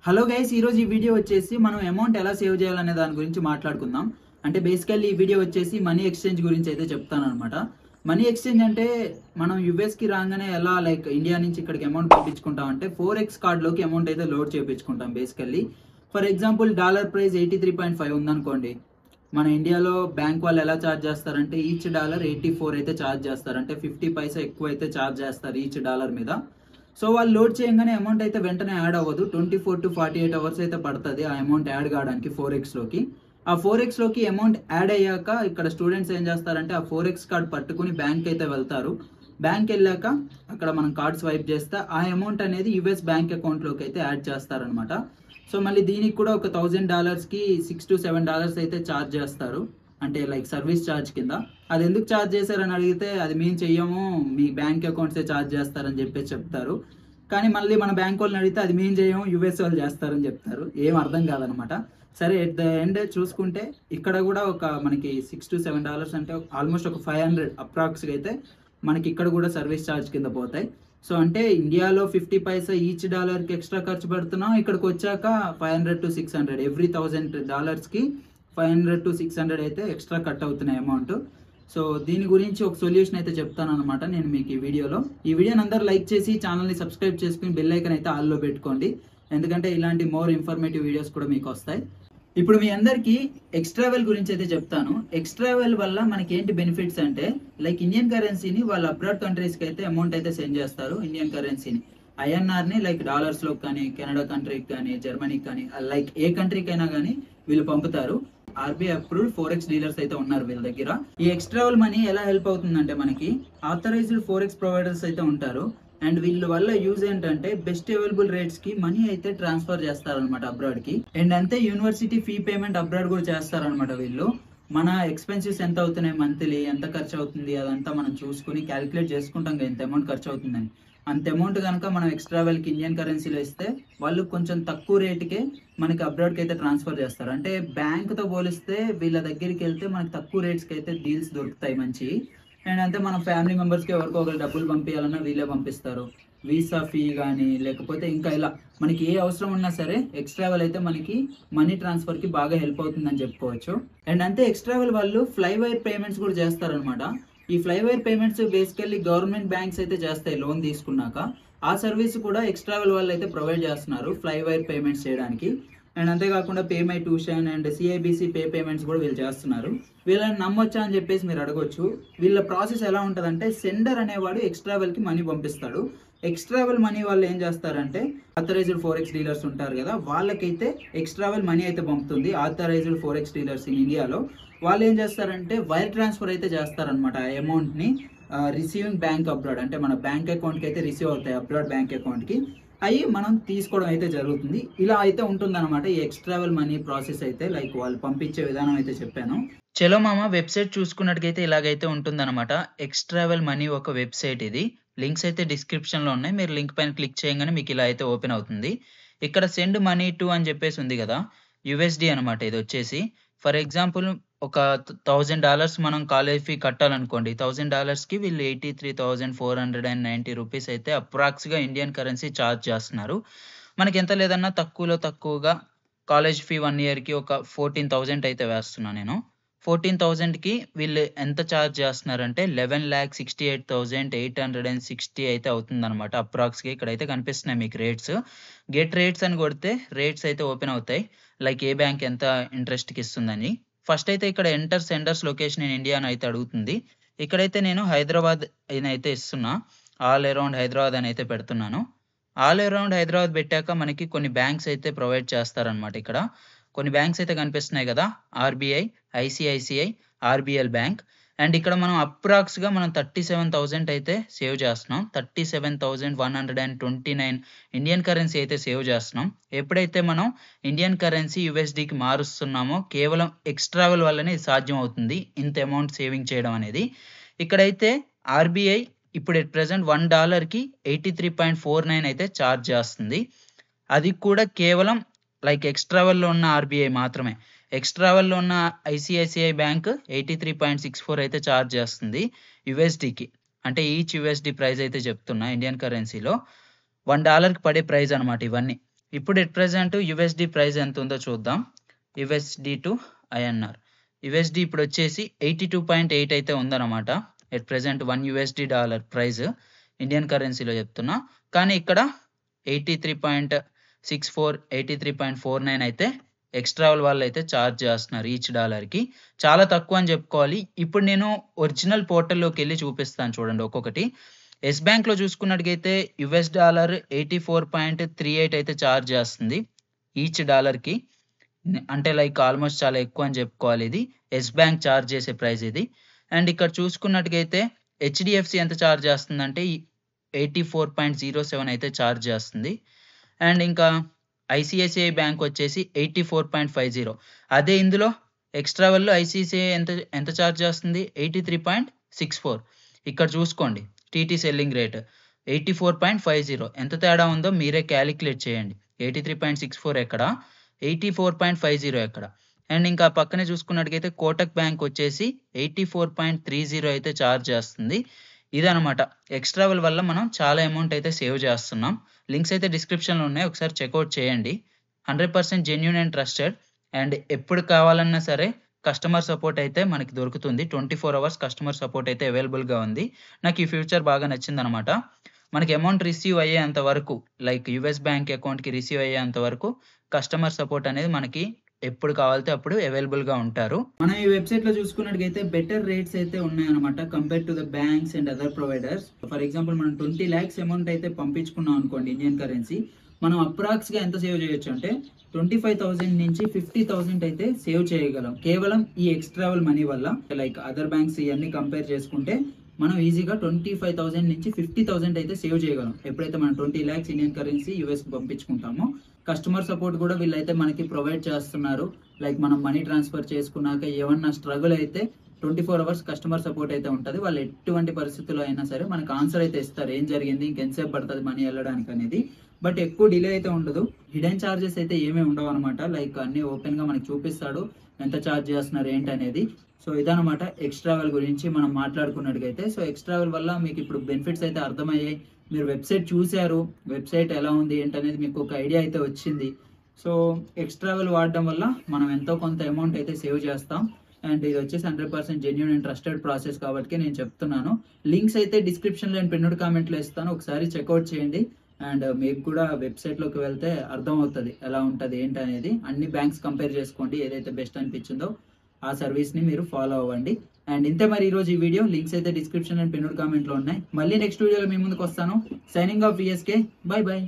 Hello guys, ఈరోజు ఈ video వచ్చేసి మనం అమౌంట్ ఎలా సేవ్ చేయాలనే దాని గురించి మాట్లాడుకుందాం. అంటే బేసికల్లీ ఈ వీడియో వచ్చేసి మనీ ఎక్స్చేంజ్ గురించి అయితే చెప్తాను అనమాట. మనీ ఎక్స్చేంజ్ అంటే మనం యూఎస్కి రాగానే ఎలా లైక్ ఇండియా నుంచి ఇక్కడికి అమౌంట్ పంపించుకుంటాం అంటే 4x కార్డ్లోకి అమౌంట్ అయితే లోడ్ చేయించుకుంటాం. Basically for example dollar price 83.5 ఉందనుకోండి. మన ఇండియాలో బ్యాంక్ వాళ్ళు ఎలా ఛార్జ్ చేస్తారంటే ఈచ్ డాలర్ 84 అయితే ఛార్జ్ చేస్తారు. అంటే 50 పైసా ఎక్కువ అయితే ఛార్జ్ చేస్తారు ఈచ్ డాలర్ మీద. సో వాళ్ళు లోడ్ చేయగానే అమౌంట్ అయితే వెంటనే యాడ్ అవ్వదు. 24 to 48 అవర్స్ అయితే పడుతుంది ఆ అమౌంట్ యాడ్ కావడానికి 4xలోకి. ఆ 4xలోకి అమౌంట్ యాడ్ అయ్యాక ఇక్కడ స్టూడెంట్స్ ఏం చేస్తారంటే ఆ 4x కార్డ్ పట్టుకుని బ్యాంక్ అయితే వెళ్తారు. బ్యాంక్ వెళ్ళాక అక్కడ మనం కార్డ్ స్వైప్ చేస్తే ఆ అమౌంట్ అనేది యుఎస్ బ్యాంక్ అకౌంట్లోకి అయితే యాడ్ చేస్తారనమాట. సో మళ్ళీ దీనికి కూడా ఒక $1000కి $6 to $7 అయితే ఛార్జ్ చేస్తారు. అంటే లైక్ సర్వీస్ ఛార్జ్ కింద. అది ఎందుకు ఛార్జ్ చేశారని అడిగితే అది మేము చెయ్యము, మీ బ్యాంక్ అకౌంట్సే ఛార్జ్ చేస్తారని చెప్పేసి చెప్తారు. కానీ మళ్ళీ మన బ్యాంక్ వాళ్ళని అడిగితే అది మేము చేయము, యుఎస్ వాళ్ళు చేస్తారని చెప్తారు. ఏం అర్థం కాదనమాట. సరే, ఎట్ ద ఎండ్ చూసుకుంటే ఇక్కడ కూడా ఒక మనకి $6 to $7 అంటే ఆల్మోస్ట్ ఒక 500 అప్రాక్స్గా అయితే మనకి ఇక్కడ కూడా సర్వీస్ ఛార్జ్ కింద పోతాయి. సో అంటే ఇండియాలో 50 పైసా ఈచ్ డాలర్కి ఎక్స్ట్రా ఖర్చు పెడుతున్నాం. ఇక్కడికి వచ్చాక 500 to 600 ఎవ్రీ $1000కి 500 to 600 అయితే ఎక్స్ట్రా కట్ అవుతున్నాయి అమౌంట్. సో దీని గురించి ఒక సొల్యూషన్ అయితే చెప్తాను అనమాట నేను మీకు ఈ వీడియోలో. ఈ వీడియోని అందరూ లైక్ చేసి ఛానల్ని సబ్స్క్రైబ్ చేసుకుని బెల్ ఐకాన్ అయితే ఆల్లో పెట్టుకోండి. ఎందుకంటే ఇలాంటి మోర్ ఇన్ఫర్మేటివ్ వీడియోస్ కూడా మీకు వస్తాయి. ఇప్పుడు మీ అందరికీ ఎక్స్ట్రావెల్ గురించి అయితే చెప్తాను. ఎక్స్ట్రావెల్ వల్ల మనకి ఏంటి బెనిఫిట్స్ అంటే లైక్ ఇండియన్ కరెన్సీని వాళ్ళు అబ్రాడ్ కంట్రీస్కి అయితే అమౌంట్ అయితే సెండ్ చేస్తారు. ఇండియన్ కరెన్సీని ఐఎన్ఆర్ని లైక్ డాలర్స్లోకి కానీ కెనడా కంట్రీకి కానీ జర్మనీకి కానీ లైక్ ఏ కంట్రీకి అయినా కానీ వీళ్ళు పంపుతారు. ఆర్బీఐ అప్రూవ్డ్ 4x డీలర్స్ అయితే ఉన్నారు వీళ్ళ దగ్గర. ఈ ఎక్స్ట్రావెల్ మనీ ఎలా హెల్ప్ అవుతుందంటే మనకి ఆథరైజ్డ్ 4x ప్రొవైడర్స్ అయితే ఉంటారు. అండ్ వీళ్ళ వల్ల యూజ్ ఏంటంటే బెస్ట్ అవైలబుల్ రేట్స్ కి మనీ అయితే ట్రాన్స్ఫర్ చేస్తారనమాట అబ్రాడ్ కి. అండ్ అంతే యూనివర్సిటీ ఫీ పేమెంట్ అబ్రాడ్ కూడా చేస్తారనమాట వీళ్ళు. మన ఎక్స్పెన్సెస్ ఎంత అవుతున్నాయి, మంత్లీ ఎంత ఖర్చు అవుతుంది అదంతా మనం చూసుకుని క్యాలిక్యులేట్ చేసుకుంటాం ఎంత అమౌంట్ ఖర్చు అవుతుందని. అంత అమౌంట్ కనుక మనం ఎక్స్ట్రావెల్కి ఇండియన్ కరెన్సీలో ఇస్తే వాళ్ళు కొంచెం తక్కువ రేటుకే మనకి అబ్రాడ్కి అయితే ట్రాన్స్ఫర్ చేస్తారు. అంటే బ్యాంక్తో పోలిస్తే వీళ్ళ దగ్గరికి వెళ్తే మనకి తక్కువ రేట్స్కి అయితే డీల్స్ దొరుకుతాయి మంచి. అండ్ అంతే మనం ఫ్యామిలీ మెంబర్స్కి ఎవరికో ఒకరు డబ్బులు పంపించాలన్నా వీళ్ళే పంపిస్తారు. వీసా ఫీ కానీ లేకపోతే ఇంకా ఇలా మనకి ఏ అవసరం ఉన్నా సరే ఎక్స్ట్రావెల్ అయితే మనకి మనీ ట్రాన్స్ఫర్కి బాగా హెల్ప్ అవుతుందని చెప్పుకోవచ్చు. అండ్ అంతే ఎక్స్ట్రావెల్ వాళ్ళు ఫ్లైవైర్ పేమెంట్స్ కూడా చేస్తారనమాట. ఈ ఫ్లైవైర్ పేమెంట్స్ బేసికల్లీ గవర్నమెంట్ బ్యాంక్స్ అయితే చేస్తాయి లోన్ తీసుకున్నాక. ఆ సర్వీస్ కూడా ఎక్స్ట్రావెల్ వాళ్ళు అయితే ప్రొవైడ్ చేస్తున్నారు ఫ్లైవైర్ పేమెంట్స్ చేయడానికి. అండ్ అంతేకాకుండా పేమై ట్యూషన్ అండ్ సిఐబిసి పేమెంట్స్ కూడా వీళ్ళు చేస్తున్నారు. వీళ్ళని నమ్మొచ్చా అని చెప్పేసి మీరు అడగొచ్చు. వీళ్ళ ప్రాసెస్ ఎలా ఉంటుందంటే సెండర్ అనేవాడు ఎక్స్ట్రావెల్కి మనీ పంపిస్తాడు. ఎక్స్ట్రావెల్ మనీ వాళ్ళు ఏం చేస్తారంటే ఆథరైజ్డ్ 4x డీలర్స్ ఉంటారు కదా, వాళ్ళకైతే ఎక్స్ట్రావెల్ మనీ అయితే పంపుతుంది. ఆథరైజ్డ్ 4x డీలర్స్ ఇన్ ఇండియాలో వాళ్ళు ఏం చేస్తారంటే వైర్ ట్రాన్స్ఫర్ అయితే చేస్తారనమాట ఆ అమౌంట్ని రిసీవింగ్ బ్యాంక్ అబ్రాడ్. అంటే మన బ్యాంక్ అకౌంట్కి అయితే రిసీవ్ అవుతాయి అబ్రాడ్ బ్యాంక్ అకౌంట్కి. అవి మనం తీసుకోవడం అయితే జరుగుతుంది. ఇలా అయితే ఉంటుందన్నమాట ఈ ఎక్స్ట్రావెల్ మనీ ప్రాసెస్ అయితే లైక్ వాళ్ళు పంపించే విధానం అయితే చెప్పాను. చలో మామ వెబ్సైట్ చూసుకున్నట్టుగైతే ఇలాగైతే ఉంటుందన్నమాట. ఎక్స్ట్రావెల్ మనీ ఒక వెబ్సైట్ ఇది. లింక్స్ అయితే డిస్క్రిప్షన్లో ఉన్నాయి. మీరు లింక్ పైన క్లిక్ చేయగానే మీకు ఇలా అయితే ఓపెన్ అవుతుంది. ఇక్కడ సెండ్ మనీ టు అని చెప్పేసి ఉంది కదా, యుఎస్డి అనమాట ఇది వచ్చేసి. ఫర్ ఎగ్జాంపుల్ ఒక $1000 మనం కాలేజ్ ఫీ కట్టాలనుకోండి. $1000కి వీళ్ళు 83,490 రూపీస్ అయితే అప్రాక్స్గా ఇండియన్ కరెన్సీ ఛార్జ్ చేస్తున్నారు. మనకి ఎంత లేదన్నా తక్కువగా కాలేజ్ ఫీ 1 ఇయర్కి ఒక 14,000 అయితే వేస్తున్నాను నేను. 14,000కి వీళ్ళు ఎంత ఛార్జ్ చేస్తున్నారంటే 11,68,860 అయితే అవుతుందన్నమాట అప్రాక్స్గా. ఇక్కడైతే కనిపిస్తున్నాయి మీకు రేట్స్. గెట్ రేట్స్ అని కొడితే రేట్స్ అయితే ఓపెన్ అవుతాయి లైక్ ఏ బ్యాంక్ ఎంత ఇంట్రెస్ట్కి ఇస్తుందని. ఫస్ట్ అయితే ఇక్కడ enter senders location in India అని అయితే అడుగుతుంది. ఇక్కడైతే నేను హైదరాబాద్ అయితే ఇస్తున్నా. ఆల్ అరౌండ్ హైదరాబాద్ అని అయితే పెడుతున్నాను. ఆల్ అరౌండ్ హైదరాబాద్ పెట్టాక మనకి కొన్ని బ్యాంక్స్ అయితే ప్రొవైడ్ చేస్తారనమాట. ఇక్కడ కొన్ని బ్యాంక్స్ అయితే కనిపిస్తున్నాయి కదా, RBI, ICICI, RBL bank. And ఇక్కడ మనం అప్రాక్స్గా మనం 37,000 అయితే సేవ్ చేస్తున్నాం. 37,129 ఇండియన్ కరెన్సీ అయితే సేవ్ చేస్తున్నాం. ఎప్పుడైతే మనం ఇండియన్ కరెన్సీ యుఎస్డికి మారుస్తున్నామో కేవలం ఎక్స్ట్రావెల్ వల్లనే సాధ్యం అవుతుంది ఇంత అమౌంట్ సేవింగ్ చేయడం అనేది. ఇక్కడైతే ఆర్బీఐ ఇప్పుడు ఎట్ ప్రెజెంట్ $1కి 83.49 అయితే ఛార్జ్ చేస్తుంది. అది కూడా కేవలం లైక్ ఎక్స్ట్రావెల్లో ఉన్న ఆర్బీఐ మాత్రమే. ఎక్స్ట్రావెల్లో ఉన్న ఐసిఐసిఐ బ్యాంక్ 83.64 అయితే ఛార్జ్ చేస్తుంది యుఎస్డికి. అంటే ఈచ్ యుఎస్డి ప్రైస్ అయితే చెప్తున్నా ఇండియన్ కరెన్సీలో $1కి పడే ప్రైస్ అనమాట ఇవన్నీ. ఇప్పుడు ఎట్ ప్రెజెంట్ యుఎస్డి ప్రైస్ ఎంత ఉందో చూద్దాం. USD to INR. యుఎస్డి ఇప్పుడు వచ్చేసి 82.8 అయితే ఉందన్నమాట. ఎట్ ప్రెజెంట్ $1 ప్రైస్ ఇండియన్ కరెన్సీలో చెప్తున్నా. కానీ ఇక్కడ 83.64 83.49 అయితే ఎక్స్ట్రావల్ వాళ్ళు అయితే ఛార్జ్ చేస్తున్నారు ఈచ్ డాలర్కి. చాలా తక్కువ అని చెప్పుకోవాలి. ఇప్పుడు నేను ఒరిజినల్ పోర్టల్లోకి వెళ్ళి చూపిస్తాను చూడండి ఒక్కొక్కటి. ఎస్ బ్యాంక్లో చూసుకున్నట్టుగైతే $84 84.38 అయితే ఛార్జ్ చేస్తుంది ఈచ్ డాలర్కి. అంటే లైక్ ఆల్మోస్ట్ చాలా ఎక్కువ అని చెప్పుకోవాలి. ఇది ఎస్ బ్యాంక్ ఛార్జ్ చేసే ప్రైస్ ఇది. అండ్ ఇక్కడ చూసుకున్నట్టుగైతే హెచ్డిఎఫ్సి ఎంత ఛార్జ్ చేస్తుందంటే 84.07 అయితే ఛార్జ్ చేస్తుంది. అండ్ ఇంకా ఐసిఐసిఐ బ్యాంక్ వచ్చేసి 84.50. అదే ఇందులో ఎక్స్ట్రావెల్లో ఐసిఐసిఐ ఎంత ఛార్జ్ చేస్తుంది 83.64. ఇక్కడ చూసుకోండి టీటీ సెల్లింగ్ రేట్ 84.50. ఎంత తేడా ఉందో మీరే క్యాలిక్యులేట్ చేయండి. 83.64 ఎక్కడ, 84.50 ఎక్కడ. అండ్ ఇంకా పక్కనే చూసుకున్నట్టుగైతే కోటక్ బ్యాంక్ వచ్చేసి 84.30 అయితే ఛార్జ్ చేస్తుంది. ఇదనమాట ఎక్స్ట్రావెల్ వల్ల మనం చాలా అమౌంట్ అయితే సేవ్ చేస్తున్నాం. లింక్స్ అయితే డిస్క్రిప్షన్లో ఉన్నాయి, ఒకసారి చెక్అవుట్ చేయండి. 100% జెన్యూన్ అండ్ ట్రస్టెడ్. అండ్ ఎప్పుడు కావాలన్నా సరే కస్టమర్ సపోర్ట్ అయితే మనకి దొరుకుతుంది. 24 hours కస్టమర్ సపోర్ట్ అయితే అవైలబుల్గా ఉంది. నాకు ఈ ఫ్యూచర్ బాగా నచ్చింది అనమాట. మనకి అమౌంట్ రిసీవ్ అయ్యేంత వరకు లైక్ యుఎస్ బ్యాంక్ అకౌంట్కి రిసీవ్ అయ్యేంత వరకు కస్టమర్ సపోర్ట్ అనేది మనకి ఎప్పుడు కావాలితే అప్పుడు అవైలబుల్గా ఉంటారు. మనం ఈ వెబ్సైట్లో చూసుకున్నట్టుగైతే బెటర్ రేట్స్ అయితే ఉన్నాయన్నమాట compare to the banks and other providers. For example మనం 20 lakhs అమౌంట్ అయితే పంపించుకున్నాం అనుకోండి ఇండియన్ కరెన్సీ, మనం అప్రాక్స్గా ఎంత సేవ్ చేయొచ్చు అంటే 25,000 నుంచి 50,000 అయితే సేవ్ చేయగలం కేవలం ఈ ఎక్స్ట్రావెల్ మనీ వల్ల. లైక్ అదర్ బ్యాంక్స్ ఇవన్నీ కంపేర్ చేసుకుంటే మనం ఈజీగా 25,000 నుంచి 50,000 అయితే సేవ్ చేయగలం ఎప్పుడైతే మనం 20 lakhs ఇండియన్ కరెన్సీ యూఎస్కి పంపించుకుంటామో. కస్టమర్ సపోర్ట్ కూడా వీళ్ళైతే మనకి ప్రొవైడ్ చేస్తున్నారు. లైక్ మనం మనీ ట్రాన్స్ఫర్ చేసుకున్నాక ఏమన్నా స్ట్రగుల్ అయితే 24 hours కస్టమర్ సపోర్ట్ అయితే ఉంటుంది. వాళ్ళు ఎటువంటి పరిస్థితుల్లో అయినా సరే మనకు ఆన్సర్ అయితే ఇస్తారు, ఏం జరిగింది, ఇంకెంతసేపు పడుతుంది మనీ వెళ్ళడానికి అనేది. బట్ ఎక్కువ డిలే అయితే ఉండదు. హిడెన్ ఛార్జెస్ అయితే ఏమీ ఉండవు అనమాట. లైక్ అన్ని ఓపెన్గా మనకి చూపిస్తాడు ఎంత ఛార్జ్ చేస్తున్నారు ఏంటి అనేది. సో ఇదనమాట ఎక్స్ట్రావెల్ గురించి మనం మాట్లాడుకున్నట్టుగైతే. సో ఎక్స్ట్రావెల్ వల్ల మీకు ఇప్పుడు బెనిఫిట్స్ అయితే అర్థమయ్యాయి. మీరు వెబ్సైట్ చూశారు, వెబ్సైట్ ఎలా ఉంది ఏంటనేది మీకు ఒక ఐడియా అయితే వచ్చింది. సో ఎక్స్ట్రావెల్ వాడడం వల్ల మనం ఎంతో కొంత అమౌంట్ అయితే సేవ్ చేస్తాం. అండ్ ఇది వచ్చేసి 100% జెన్యూన్ అండ్ ట్రస్టెడ్ ప్రాసెస్ కాబట్టి నేను చెప్తున్నాను. లింక్స్ అయితే డిస్క్రిప్షన్లో అండ్ పిన్నెడ్ కామెంట్లో ఇస్తాను, ఒకసారి చెక్అవుట్ చేయండి. అండ్ మీకు కూడా వెబ్సైట్లోకి వెళ్తే అర్థమవుతుంది ఎలా ఉంటుంది ఏంటి అనేది. అన్ని బ్యాంక్స్ కంపేర్ చేసుకోండి, ఏదైతే బెస్ట్ అనిపించిందో ఆ సర్వీస్ని మీరు ఫాలో అవ్వండి. అండ్ ఇంతే మరి ఈరోజు ఈ వీడియో. లింక్స్ అయితే డిస్క్రిప్షన్ అండ్ పిన్నెడ్ కామెంట్లో ఉన్నాయి. మళ్ళీ నెక్స్ట్ వీడియోలో మీ ముందుకు వస్తాను. Signing off VSK. By by.